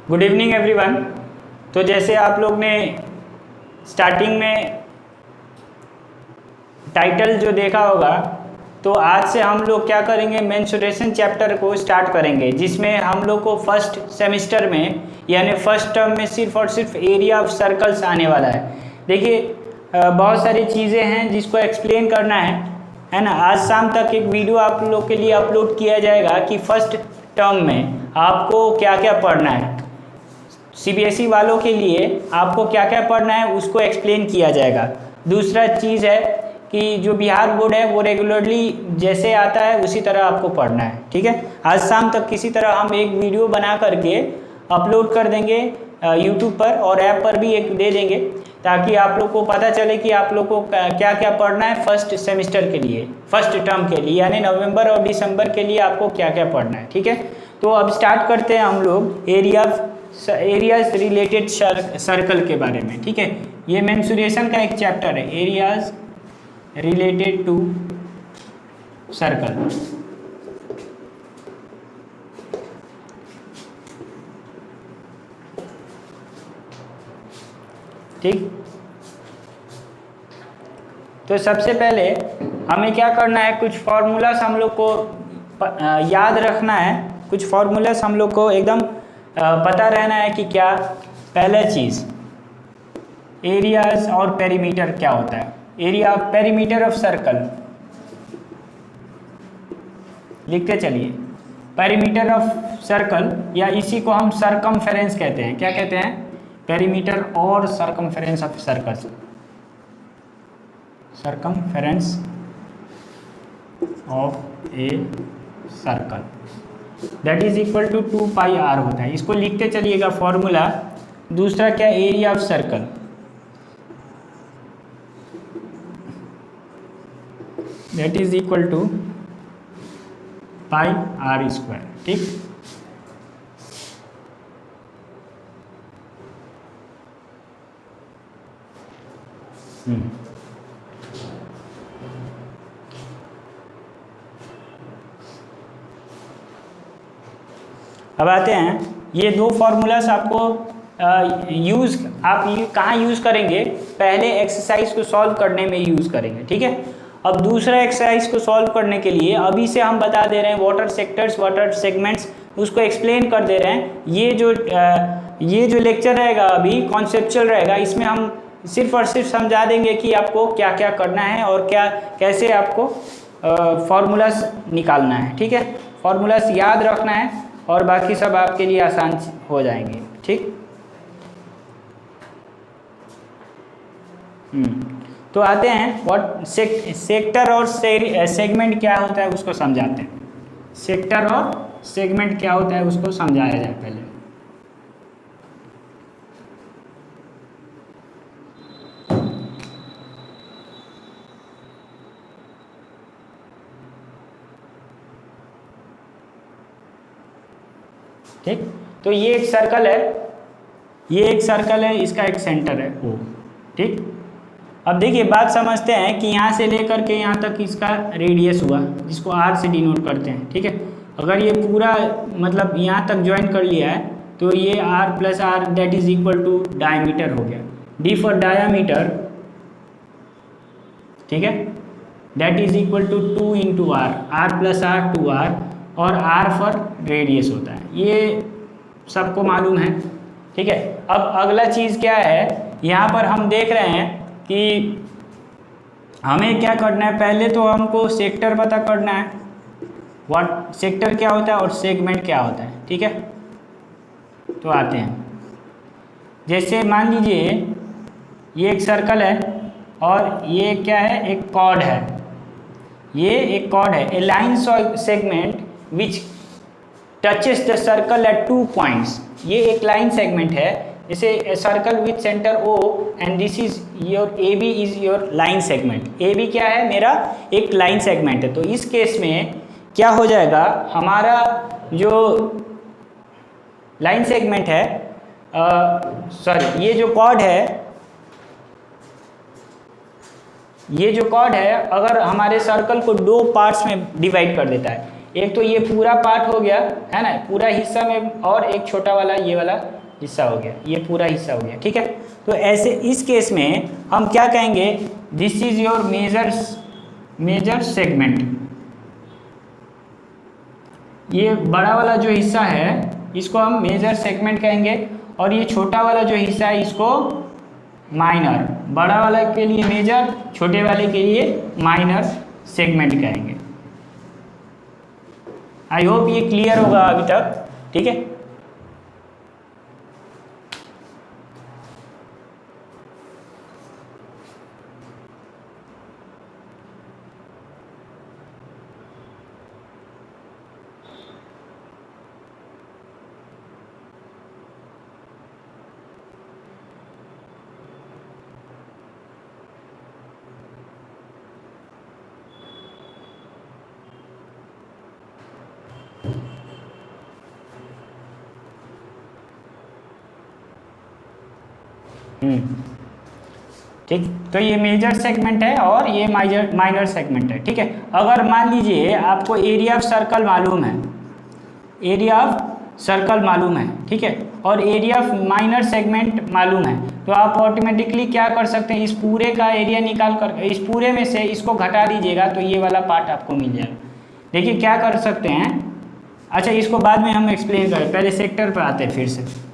Good evening everyone. तो जैसे आप लोग ने स्टार्टिंग में टाइटल जो देखा होगा, तो आज से हम लोग क्या करेंगे, मेंसुरेशन चैप्टर को स्टार्ट करेंगे, जिसमें हम लोग को फर्स्ट सेमेस्टर में यानी फर्स्ट टर्म में सिर्फ और सिर्फ एरिया ऑफ सर्कल्स आने वाला है। देखिए बहुत सारी चीज़ें हैं जिसको एक्सप्लेन करना है ना। आज शाम तक एक वीडियो आप लोग के लिए अपलोड किया जाएगा कि फर्स्ट टर्म में आपको क्या क्या पढ़ना है। सीबीएसई वालों के लिए आपको क्या क्या पढ़ना है उसको एक्सप्लेन किया जाएगा। दूसरा चीज़ है कि जो बिहार बोर्ड है वो रेगुलरली जैसे आता है उसी तरह आपको पढ़ना है, ठीक है। आज शाम तक किसी तरह हम एक वीडियो बना करके अपलोड कर देंगे यूट्यूब पर, और ऐप पर भी एक दे देंगे, ताकि आप लोग को पता चले कि आप लोग को क्या क्या पढ़ना है फर्स्ट सेमेस्टर के लिए, फर्स्ट टर्म के लिए, यानी नवंबर और दिसंबर के लिए आपको क्या क्या पढ़ना है, ठीक है। तो अब स्टार्ट करते हैं हम लोग एरियाज रिलेटेड सर्कल के बारे में, ठीक है। ये मेंसुरेशन का एक चैप्टर है, एरियाज रिलेटेड टू सर्कल। ठीक, तो सबसे पहले हमें क्या करना है, कुछ फार्मूलास हम लोग को याद रखना है, कुछ फार्मूलास हम लोग को एकदम पता रहना है कि क्या। पहला चीज़, एरियाज और पेरीमीटर क्या होता है। एरिया पेरीमीटर ऑफ सर्कल लिखते चलिए, पेरीमीटर ऑफ सर्कल, या इसी को हम सरकमफेरेंस कहते हैं। क्या कहते हैं? पेरीमीटर और circumference of circle, circumference of a circle that is equal to 2 pi r होता है। इसको लिखते चलिएगा फॉर्मूला। दूसरा क्या, area of circle that is equal to pi are square, ठीक। अब आते हैं, ये दो फार्मूलास आपको कहाँ यूज़ करेंगे, पहले एक्सरसाइज को सॉल्व करने में यूज़ करेंगे, ठीक है। अब दूसरा एक्सरसाइज को सॉल्व करने के लिए अभी से हम बता दे रहे हैं वाटर सेक्टर्स, वाटर सेगमेंट्स, उसको एक्सप्लेन कर दे रहे हैं। ये जो लेक्चर रहेगा अभी कॉन्सेप्चुअल रहेगा, इसमें हम सिर्फ और सिर्फ समझा देंगे कि आपको क्या क्या करना है और कैसे आपको फार्मूलास निकालना है, ठीक है। फार्मूलास याद रखना है और बाकी सब आपके लिए आसान हो जाएंगे, ठीक। तो आते हैं सेक्टर और सेगमेंट क्या होता है उसको समझाते हैं। सेक्टर और सेगमेंट क्या होता है उसको समझाया जाए पहले। ठीक, तो ये एक सर्कल है, ये एक सर्कल है, इसका एक सेंटर है O, ठीक। अब देखिए बात समझते हैं कि यहाँ से लेकर के यहाँ तक इसका रेडियस हुआ, जिसको R से डिनोट करते हैं, ठीक है। अगर ये पूरा मतलब यहाँ तक ज्वाइन कर लिया है तो ये R plus R that is equal to diameter हो गया। D फॉर डायामीटर, ठीक है, that is equal to 2 into R, R plus R 2R, और R फॉर रेडियस होता है, ये सबको मालूम है, ठीक है। अब अगला चीज़ क्या है, यहाँ पर हम देख रहे हैं कि हमें क्या करना है, पहले तो हमको सेक्टर पता करना है, व्हाट सेक्टर क्या होता है और सेगमेंट क्या होता है, ठीक है। तो आते हैं, जैसे मान लीजिए ये एक सर्कल है और ये क्या है, एक कॉर्ड है, ये एक कॉर्ड है, a line segment which touches the circle at 2 points. ये एक लाइन सेगमेंट है, जैसे circle with centre O and this is your AB is your line segment. AB क्या है, मेरा एक लाइन सेगमेंट है। तो इस केस में क्या हो जाएगा, हमारा जो लाइन सेगमेंट है, सॉरी ये जो कॉर्ड है, अगर हमारे सर्कल को 2 पार्ट्स में डिवाइड कर देता है, एक तो ये पूरा पार्ट हो गया है ना, पूरा हिस्सा में, और एक छोटा वाला ये वाला हिस्सा हो गया, ये पूरा हिस्सा हो गया, ठीक है। तो ऐसे इस केस में हम क्या कहेंगे, this is your major segment. ये बड़ा वाला जो हिस्सा है इसको हम मेजर सेगमेंट कहेंगे, और ये छोटा वाला जो हिस्सा है इसको माइनर। बड़ा वाला के लिए मेजर, छोटे वाले के लिए माइनर सेगमेंट कहेंगे। आई होप ये क्लियर होगा अभी तक, ठीक है। ठीक, तो ये मेजर सेगमेंट है और ये माइनर सेगमेंट है, ठीक है। अगर मान लीजिए आपको एरिया ऑफ सर्कल मालूम है, एरिया ऑफ सर्कल मालूम है, ठीक है, और एरिया ऑफ माइनर सेगमेंट मालूम है, तो आप ऑटोमेटिकली क्या कर सकते हैं, इस पूरे का एरिया निकाल कर इस पूरे में से इसको घटा दीजिएगा तो ये वाला पार्ट आपको मिल जाएगा। देखिए क्या कर सकते हैं, अच्छा इसको बाद में हम एक्सप्लेन करें, पहले सेक्टर पर आते हैं फिर से।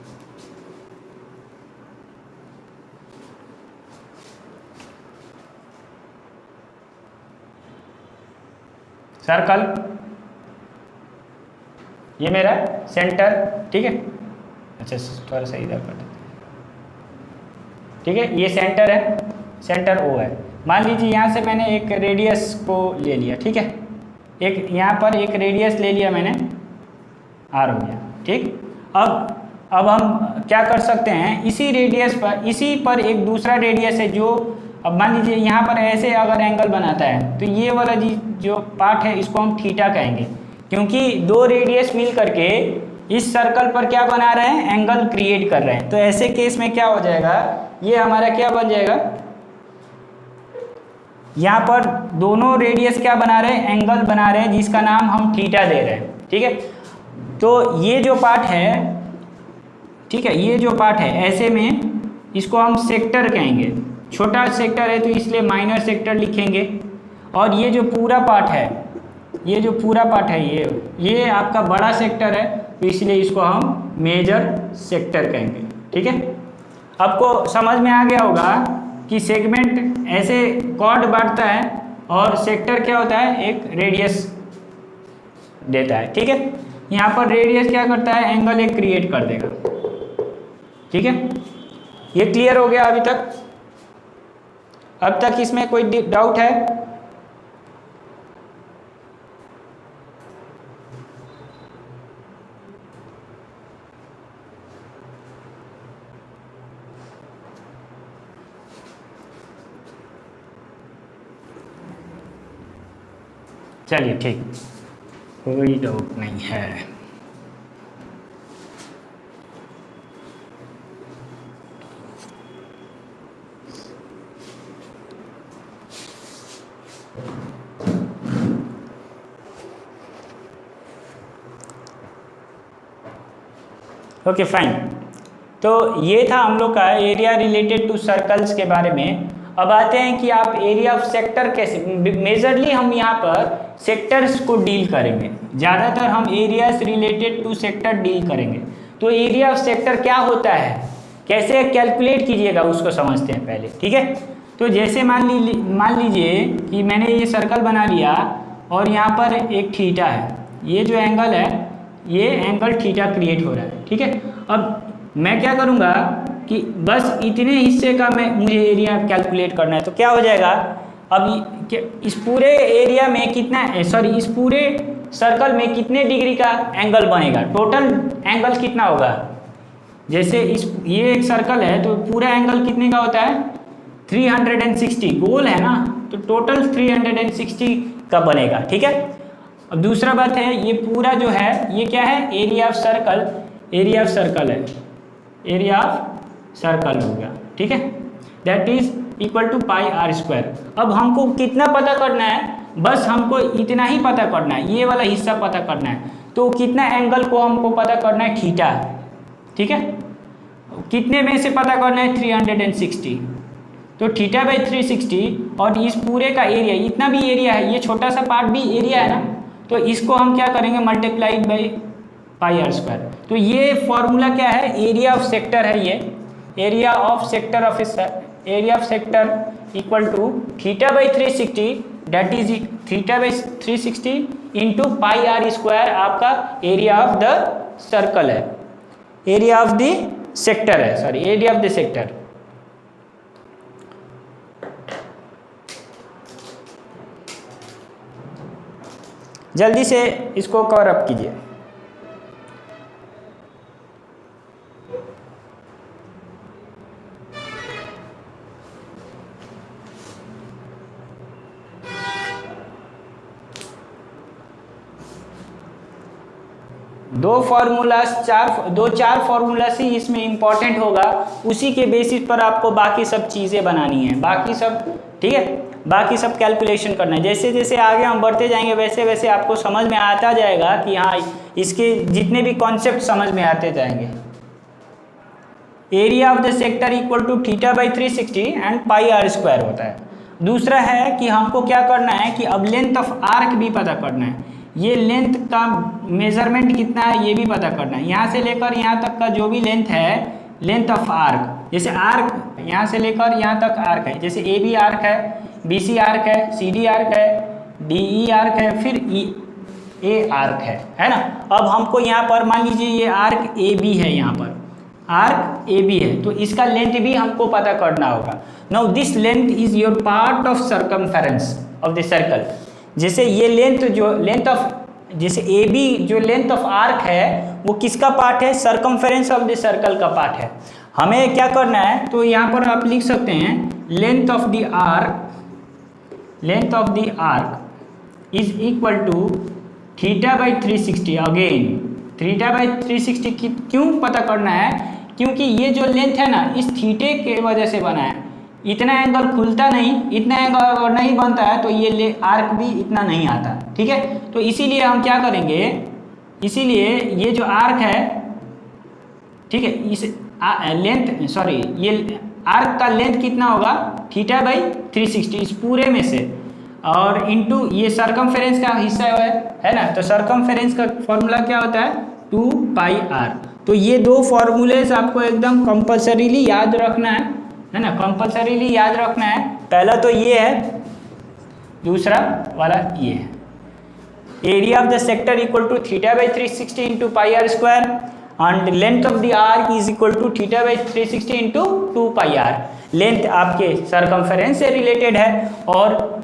सर्कल, ये मेरा सेंटर, ठीक है। अच्छा थोड़ा सा इधर कर देते हैं, ठीक है। ये सेंटर है, सेंटर ओ है। मान लीजिए यहाँ से मैंने एक रेडियस को ले लिया, ठीक है, एक यहाँ पर एक रेडियस ले लिया मैंने, आर हो गया, ठीक। अब हम क्या कर सकते हैं, इसी रेडियस पर, इसी पर एक दूसरा रेडियस है जो, अब मान लीजिए यहाँ पर ऐसे अगर एंगल बनाता है तो ये वाला जो पार्ट है इसको हम थीटा कहेंगे, क्योंकि दो रेडियस मिल करके इस सर्कल पर क्या बना रहे हैं, एंगल क्रिएट कर रहे हैं। तो ऐसे केस में क्या हो जाएगा, ये हमारा क्या बन जाएगा, यहाँ पर दोनों रेडियस क्या बना रहे हैं, एंगल बना रहे हैं, जिसका नाम हम थीटा दे रहे हैं, ठीक है। तो ये जो पार्ट है, ठीक है, ये जो पार्ट है ऐसे में इसको हम सेक्टर कहेंगे। छोटा सेक्टर है तो इसलिए माइनर सेक्टर लिखेंगे, और ये जो पूरा पार्ट है, ये जो पूरा पार्ट है ये आपका बड़ा सेक्टर है, तो इसलिए इसको हम मेजर सेक्टर कहेंगे, ठीक है। आपको समझ में आ गया होगा कि सेगमेंट ऐसे कॉर्ड बांटता है और सेक्टर क्या होता है, एक रेडियस देता है, ठीक है। यहाँ पर रेडियस क्या करता है, एंगल एक क्रिएट कर देगा, ठीक है। ये क्लियर हो गया अभी तक? अब तक इसमें कोई डाउट है? चलिए ठीक, कोई डाउट नहीं है। ओके फाइन, तो ये था हम लोग का एरिया रिलेटेड टू सर्कल्स के बारे में। अब आते हैं कि आप एरिया ऑफ सेक्टर कैसे, मेजरली हम यहाँ पर सेक्टर्स को डील करेंगे, ज़्यादातर हम areas related to sector deal करेंगे। तो एरिया ऑफ सेक्टर क्या होता है, कैसे कैलकुलेट कीजिएगा उसको समझते हैं पहले, ठीक है। तो जैसे मान लीजिए कि मैंने ये सर्कल बना लिया और यहाँ पर एक थीटा है, ये जो एंगल है ये एंगल थीटा क्रिएट हो रहा है, ठीक है। अब मैं क्या करूँगा कि बस इतने हिस्से का मुझे एरिया कैलकुलेट करना है, तो क्या हो जाएगा, अब इस पूरे एरिया में कितना, सॉरी इस पूरे सर्कल में कितने डिग्री का एंगल बनेगा, टोटल एंगल कितना होगा। जैसे ये एक सर्कल है तो पूरा एंगल कितने का होता है, 360, गोल है ना, तो टोटल 360 का बनेगा, ठीक है। अब दूसरा बात है, ये पूरा जो है ये क्या है, area of circle, area of circle है, एरिया ऑफ सर्कल हो गया, ठीक है, that is equal to pi r square. अब हमको कितना पता करना है, बस हमको इतना ही पता करना है, ये वाला हिस्सा पता करना है। तो कितना एंगल को हमको पता करना है, थीटा, ठीक है। कितने में से पता करना है, 360। तो थीटा बाई 360 और इस पूरे का एरिया, इतना भी एरिया है, ये छोटा सा पार्ट भी एरिया है ना, तो इसको हम क्या करेंगे, multiply by pi are square. तो ये फॉर्मूला क्या है, एरिया ऑफ सेक्टर है, ये area of sector of area of sector equal to theta by 360, that is theta by 360 into pi are square, आपका एरिया ऑफ द सर्कल है, area of the sector है, sorry area of the sector. जल्दी से इसको cover up कीजिए। दो चार formulas ही इसमें इंपॉर्टेंट होगा, उसी के बेसिस पर आपको बाकी सब चीज़ें बनानी है, बाकी सब, ठीक है, बाकी सब कैलकुलेशन करना है। जैसे जैसे आगे हम बढ़ते जाएंगे वैसे वैसे आपको समझ में आता जाएगा कि हाँ, इसके जितने भी कॉन्सेप्ट समझ में आते जाएंगे। Area of the sector equal to theta by 360 and pi are square होता है। दूसरा है कि हमको क्या करना है कि अब लेंथ ऑफ आर्क भी पता करना है, ये लेंथ का मेजरमेंट कितना है ये भी पता करना है। यहाँ से लेकर यहाँ तक का जो भी लेंथ है, लेंथ ऑफ आर्क, जैसे आर्क यहाँ से लेकर यहाँ तक आर्क है, जैसे ए बी आर्क है, बी सी आर्क है, सी डी आर्क है, डी ई आर्क है, फिर ई ए आर्क है ना। अब हमको यहाँ पर मान लीजिए ये आर्क ए बी है, यहाँ पर आर्क ए बी है, तो इसका लेंथ भी हमको पता करना होगा। Now this length is your part of circumference of the circle. जैसे ये लेंथ, जो लेंथ ऑफ, जैसे ए बी जो लेंथ ऑफ आर्क है वो किसका पार्ट है, सर्कमफेरेंस ऑफ द सर्कल का पार्ट है। हमें क्या करना है, तो यहाँ पर आप लिख सकते हैं length of the arc, length of the arc is equal to theta by 360। Again theta by 360 क्यों पता करना है, क्योंकि ये जो लेंथ है ना, इस थीटे के वजह से बना है। इतना एंगल खुलता नहीं, इतना एंगल अगर नहीं बनता है तो ये आर्क भी इतना नहीं आता, ठीक है। तो इसीलिए हम क्या करेंगे, इसीलिए ये जो आर्क है, ठीक है, इस लेंथ, सॉरी ये आर्क का लेंथ कितना होगा, थीटा बाई 360 इस पूरे में से, और इनटू ये सर्कमफेरेंस का हिस्सा है ना, तो सर्कमफेरेंस का फॉर्मूला क्या होता है, 2 पाई आर। तो ये दो फॉर्मूलेस आपको एकदम कंपल्सरीली याद रखना है ना, कंपल्सरीली याद रखना है। पहला तो ये है, दूसरा वाला ये है। Area of the sector equal to theta by 360 into pi are square and length of the arc is equal to theta by 360 into 2 pi r. Length आपके सर्कमफेरेंस से रिलेटेड है और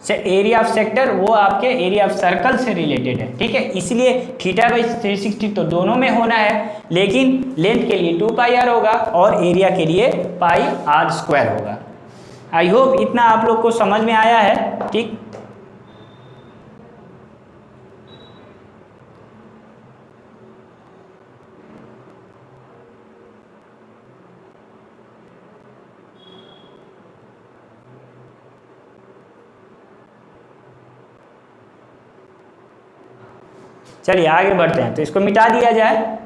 एरिया ऑफ सेक्टर वो आपके area of circle से related है, ठीक है। इसलिए थीटा बाई 360 तो दोनों में होना है, लेकिन लेंथ के लिए 2 पाई आर होगा और एरिया के लिए पाई आर स्क्वायर होगा। आई होप इतना आप लोग को समझ में आया है, ठीक। चलिए आगे बढ़ते हैं, तो इसको मिटा दिया जाए।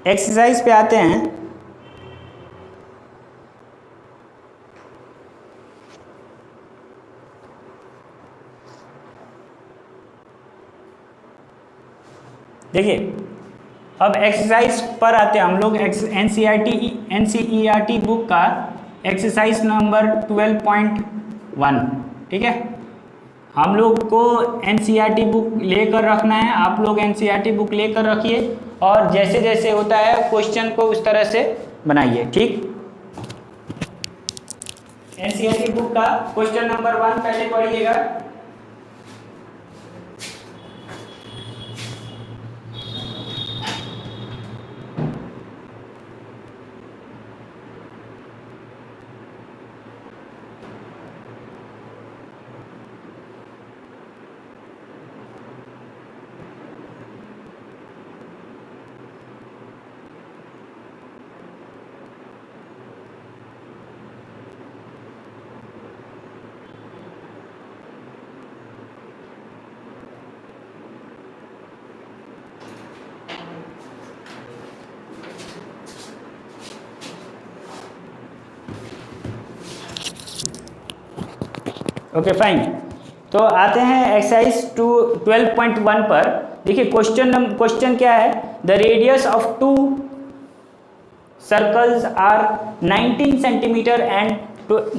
एक्सरसाइज पे आते हैं। देखिए अब एक्सरसाइज पर आते हैं हम लोग। एनसीईआरटी बुक का एक्सरसाइज नंबर 12.1। ठीक है, हम लोग को एनसीईआरटी बुक लेकर रखना है, आप लोग एनसीईआरटी बुक लेकर रखिए और जैसे जैसे होता है क्वेश्चन को उस तरह से बनाइए। ठीक, एनसीईआरटी बुक का क्वेश्चन नंबर 1 पहले पढ़िएगा। ओके फाइन, तो आते हैं एक्सरसाइज 12.1 पर। देखिए क्वेश्चन क्या है, the radius of two circles are 19 centimeter and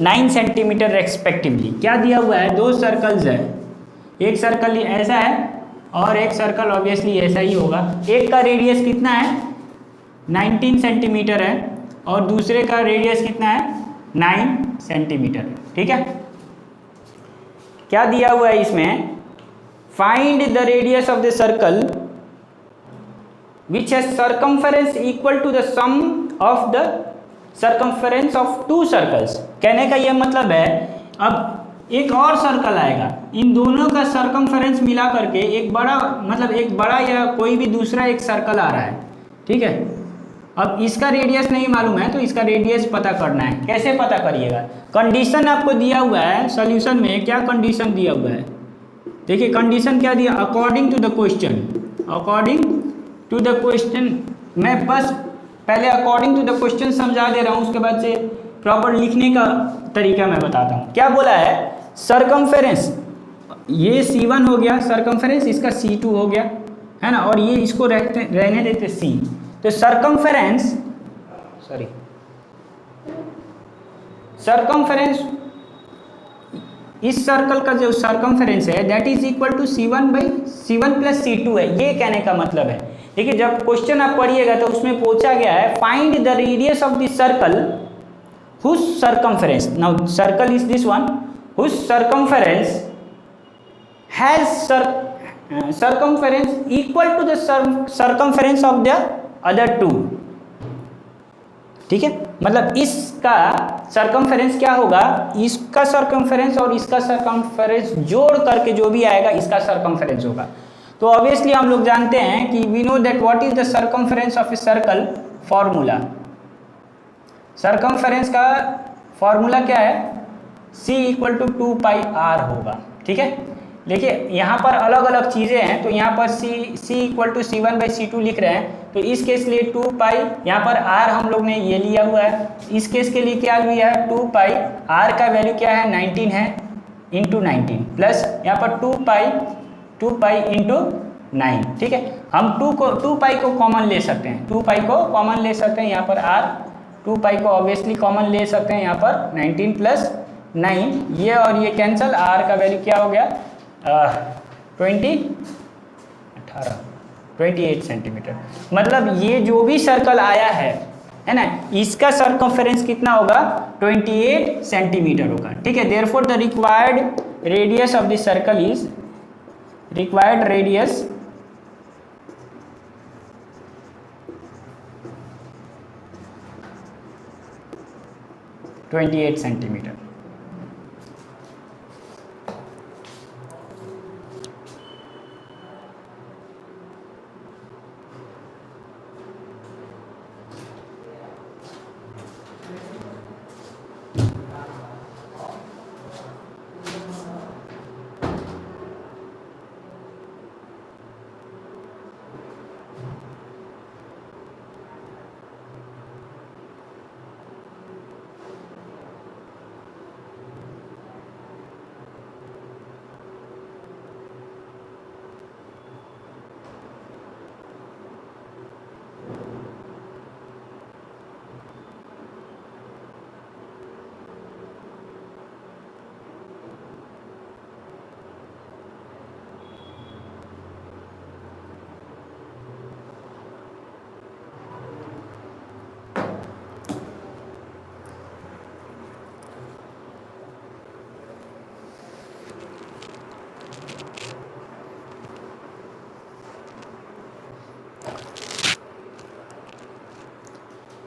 9 centimeter respectively. क्या दिया हुआ है, दो सर्कल्स है, एक सर्कल ऐसा है और एक सर्कल ऑब्वियसली ऐसा ही होगा। एक का रेडियस कितना है 19 सेंटीमीटर है और दूसरे का रेडियस कितना है 9 सेंटीमीटर। ठीक है, क्या दिया हुआ है इसमें, find the radius of the circle which has circumference equal to the sum of the circumference of two circles. कहने का यह मतलब है, अब एक और सर्कल आएगा, इन दोनों का सर्कमफेरेंस मिला करके एक बड़ा, मतलब एक बड़ा या कोई भी दूसरा एक सर्कल आ रहा है। ठीक है, अब इसका रेडियस नहीं मालूम है तो इसका रेडियस पता करना है। कैसे पता करिएगा, कंडीशन आपको दिया हुआ है सॉल्यूशन में। क्या कंडीशन दिया हुआ है, देखिए कंडीशन क्या दिया, according to the question. According to the question, मैं बस पहले अकॉर्डिंग टू द क्वेश्चन समझा दे रहा हूँ, उसके बाद से प्रॉपर लिखने का तरीका मैं बताता हूँ। क्या बोला है, सर्कमफेरेंस, ये C1 हो गया सर्कमफेरेंस, इसका C2 हो गया है ना, और ये इसको रहने देते C। तो सर्कमफेरेंस इस सर्कल का जो सर्कमफेरेंस है that is equal to C1 plus C2 है। ये कहने का मतलब है, देखिए जब क्वेश्चन आप पढ़िएगा तो उसमें पूछा गया है find the radius of the circle whose circumference, now circle is this one, whose circumference has circumference equal to the circumference of the other two। ठीक है, मतलब इसका सर्कमफेरेंस क्या होगा, इसका सर्कमफेरेंस और इसका सर्कमफेरेंस जोड़ करके जो भी आएगा इसका सर्कमफेरेंस होगा। तो ऑब्वियसली हम लोग जानते हैं कि we know that what is the circumference of a circle, formula, circumference का फॉर्मूला क्या है, C इक्वल टू 2πr होगा। ठीक है, देखिए यहाँ पर अलग अलग चीज़ें हैं, तो यहाँ पर C इक्वल टू C1/C2 लिख रहे हैं, तो इस केस के लिए 2π, यहाँ पर r हम लोग ने ये लिया हुआ है, इस केस के लिए क्या लिया है 2π, r का वैल्यू क्या है 19 है, इंटू 19 प्लस यहाँ पर 2π इंटू 9। ठीक है, हम 2π को कॉमन ले सकते हैं, 2π को कॉमन ले सकते हैं, यहाँ पर r 2π को ऑब्वियसली कॉमन ले सकते हैं, यहाँ पर 19 प्लस 9, ये और ये कैंसिल, r का वैल्यू क्या हो गया 28 सेंटीमीटर। मतलब ये जो भी सर्कल आया है ना, इसका सर्कमफेरेंस कितना होगा 28 सेंटीमीटर होगा। ठीक है, therefore the required radius of the circle is, required radius (28 centimetre.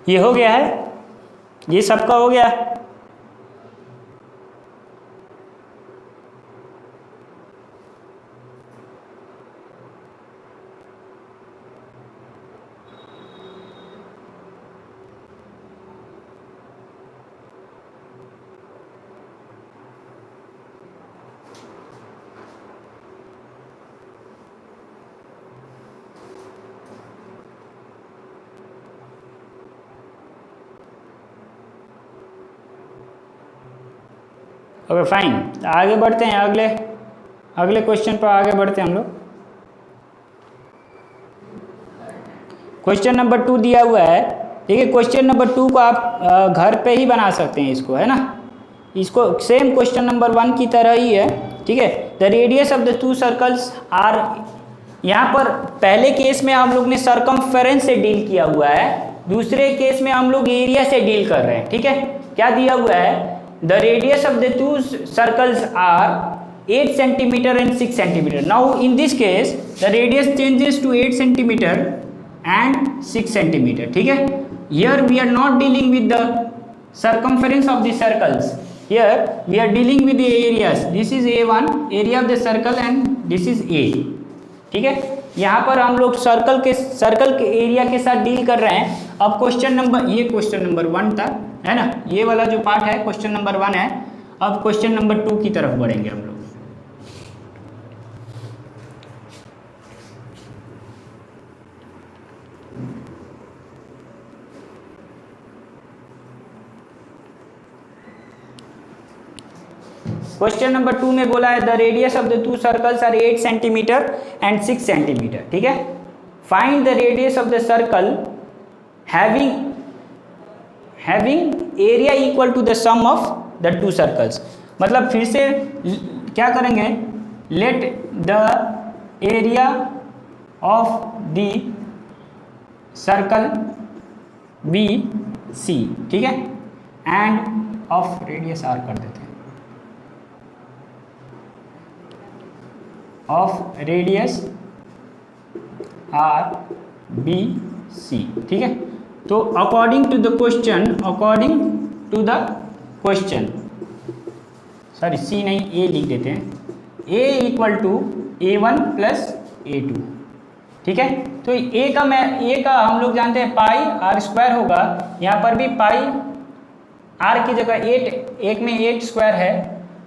ये हो गया है, ये सबका हो गया। ओके फाइन, आगे बढ़ते हैं, अगले क्वेश्चन पर आगे बढ़ते हैं हम लोग। क्वेश्चन नंबर 2 दिया हुआ है। देखिए क्वेश्चन नंबर 2 को आप घर पे ही बना सकते हैं इसको, है ना। इसको सेम क्वेश्चन नंबर 1 की तरह ही है, ठीक है। The radius of the 2 circles are, यहाँ पर पहले केस में हम लोग ने सरकमफेरेंस से डील किया हुआ है, दूसरे केस में हम लोग एरिया से डील कर रहे हैं, ठीक है। क्या दिया हुआ है, the radius of the 2 circles are 8 centimeter and 6 centimeter. Now in this case the radius changes to 8 centimeter and 6 centimeter, ठीक है। Here we are not dealing with the circumference of the circles, here we are dealing with the areas. This is A1 area of the circle and this is A, ठीक है। यहाँ पर हम लोग circle के area के साथ deal कर रहे हैं। अब क्वेश्चन नंबर, ये क्वेश्चन नंबर 1 था, है ना, ये वाला जो पार्ट है क्वेश्चन नंबर 1 है। अब क्वेश्चन नंबर 2 की तरफ बढ़ेंगे हम लोग। क्वेश्चन नंबर 2 में बोला है the radius of the 2 circles are 8 centimeter and 6 centimeter, ठीक है। Find the radius of the circle having area equal to the sum of the 2 circles. मतलब फिर से क्या करेंगे, let the area of the circle be C, ठीक है, and of radius R कर देते हैं, of radius R be C, ठीक है। तो according to the question, sorry सी नहीं ए लिख देते हैं, ए equal to A1 plus A2, ठीक है। तो ए का हम लोग जानते हैं पाई आर स्क्वायर होगा, यहाँ पर भी पाई आर की जगह 8, एक में 8 स्क्वायर है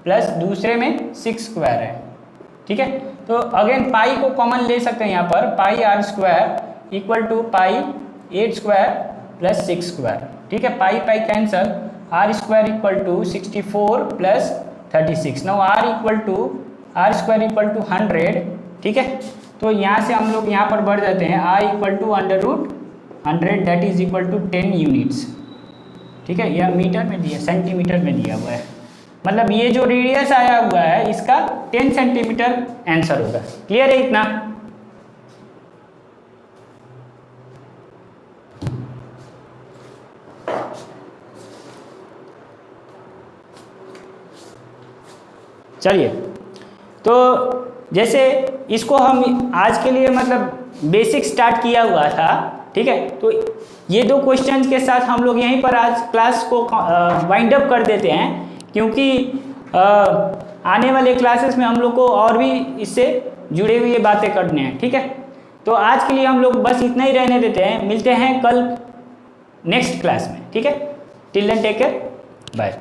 प्लस दूसरे में 6 स्क्वायर है, ठीक है। तो अगेन पाई को कॉमन ले सकते हैं यहाँ पर, pi are square equal to pi 8 square plus 6 square, ठीक है। Pi cancel, R square equal to 64 plus 36। Now R square equal to 100, ठीक है। तो यहाँ से हम लोग यहाँ पर बढ़ जाते हैं, R equal to √100 that is equal to 10 units, ठीक है। यह मीटर में दिया, सेंटीमीटर में दिया हुआ है, मतलब ये जो रेडियस आया हुआ है इसका 10 सेंटीमीटर आंसर होगा। क्लियर है इतना? चलिए, तो जैसे इसको हम आज के लिए मतलब बेसिक स्टार्ट किया हुआ था, ठीक है। तो ये 2 क्वेश्चंस के साथ हम लोग यहीं पर आज क्लास को वाइंड अप कर देते हैं, क्योंकि आने वाले क्लासेस में हम लोग को और भी इससे जुड़े हुए बातें करने हैं, ठीक है। तो आज के लिए हम लोग बस इतना ही रहने देते हैं, मिलते हैं कल नेक्स्ट क्लास में, ठीक है। Till then take care, bye.